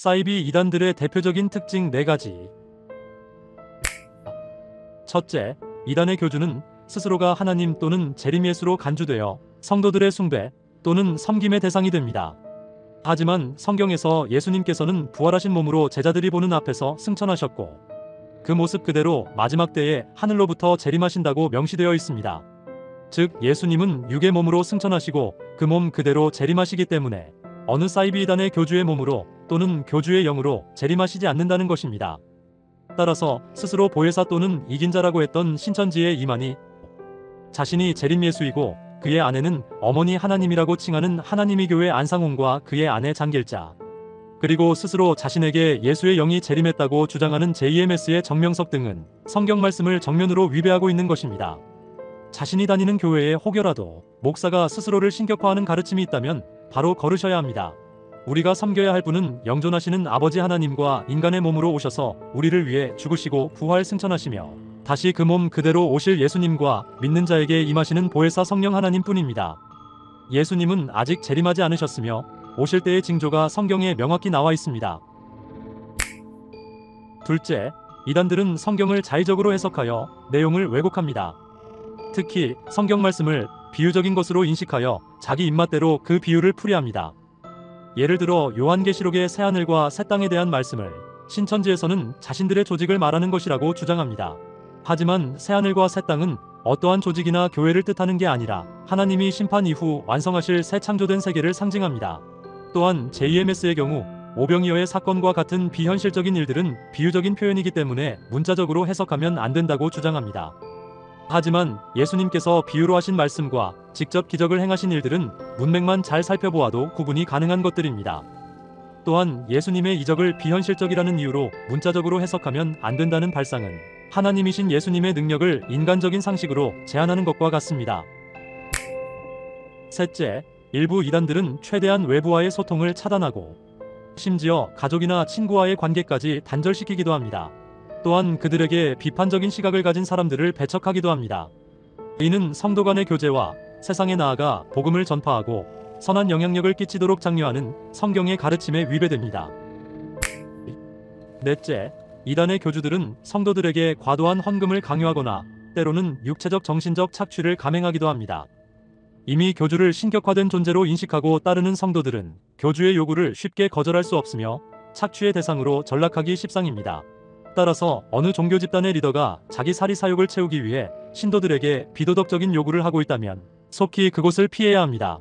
사이비 이단들의 대표적인 특징 4가지. 첫째, 이단의 교주는 스스로가 하나님 또는 재림 예수로 간주되어 성도들의 숭배 또는 섬김의 대상이 됩니다. 하지만 성경에서 예수님께서는 부활하신 몸으로 제자들이 보는 앞에서 승천하셨고 그 모습 그대로 마지막 때에 하늘로부터 재림하신다고 명시되어 있습니다. 즉 예수님은 육의 몸으로 승천하시고 그 몸 그대로 재림하시기 때문에 어느 사이비 이단의 교주의 몸으로 또는 교주의 영으로 재림하시지 않는다는 것입니다. 따라서 스스로 보혜사 또는 이긴 자라고 했던 신천지의 이만희 자신이 재림 예수이고 그의 아내는 어머니 하나님이라고 칭하는 하나님의 교회 안상홍과 그의 아내 장길자 그리고 스스로 자신에게 예수의 영이 재림했다고 주장하는 JMS의 정명석 등은 성경 말씀을 정면으로 위배하고 있는 것입니다. 자신이 다니는 교회에 혹여라도 목사가 스스로를 신격화하는 가르침이 있다면 바로 거르셔야 합니다. 우리가 섬겨야 할 분은 영존하시는 아버지 하나님과 인간의 몸으로 오셔서 우리를 위해 죽으시고 부활 승천하시며 다시 그 몸 그대로 오실 예수님과 믿는 자에게 임하시는 보혜사 성령 하나님뿐입니다. 예수님은 아직 재림하지 않으셨으며 오실 때의 징조가 성경에 명확히 나와 있습니다. 둘째, 이단들은 성경을 자의적으로 해석하여 내용을 왜곡합니다. 특히 성경 말씀을 비유적인 것으로 인식하여 자기 입맛대로 그 비유를 풀이합니다. 예를 들어 요한계시록의 새하늘과 새 땅에 대한 말씀을 신천지에서는 자신들의 조직을 말하는 것이라고 주장합니다. 하지만 새하늘과 새 땅은 어떠한 조직이나 교회를 뜻하는 게 아니라 하나님이 심판 이후 완성하실 새 창조된 세계를 상징합니다. 또한 JMS의 경우 오병이어의 사건과 같은 비현실적인 일들은 비유적인 표현이기 때문에 문자적으로 해석하면 안 된다고 주장합니다. 하지만 예수님께서 비유로 하신 말씀과 직접 기적을 행하신 일들은 문맥만 잘 살펴보아도 구분이 가능한 것들입니다. 또한 예수님의 이적을 비현실적이라는 이유로 문자적으로 해석하면 안 된다는 발상은 하나님이신 예수님의 능력을 인간적인 상식으로 제한하는 것과 같습니다. 셋째, 일부 이단들은 최대한 외부와의 소통을 차단하고 심지어 가족이나 친구와의 관계까지 단절시키기도 합니다. 또한 그들에게 비판적인 시각을 가진 사람들을 배척하기도 합니다. 이는 성도 간의 교제와 세상에 나아가 복음을 전파하고 선한 영향력을 끼치도록 장려하는 성경의 가르침에 위배됩니다. 넷째, 이단의 교주들은 성도들에게 과도한 헌금을 강요하거나 때로는 육체적 정신적 착취를 감행하기도 합니다. 이미 교주를 신격화된 존재로 인식하고 따르는 성도들은 교주의 요구를 쉽게 거절할 수 없으며 착취의 대상으로 전락하기 십상입니다. 따라서 어느 종교 집단의 리더가 자기 사리 사욕을 채우기 위해 신도들에게 비도덕적인 요구를 하고 있다면 속히 그곳을 피해야 합니다.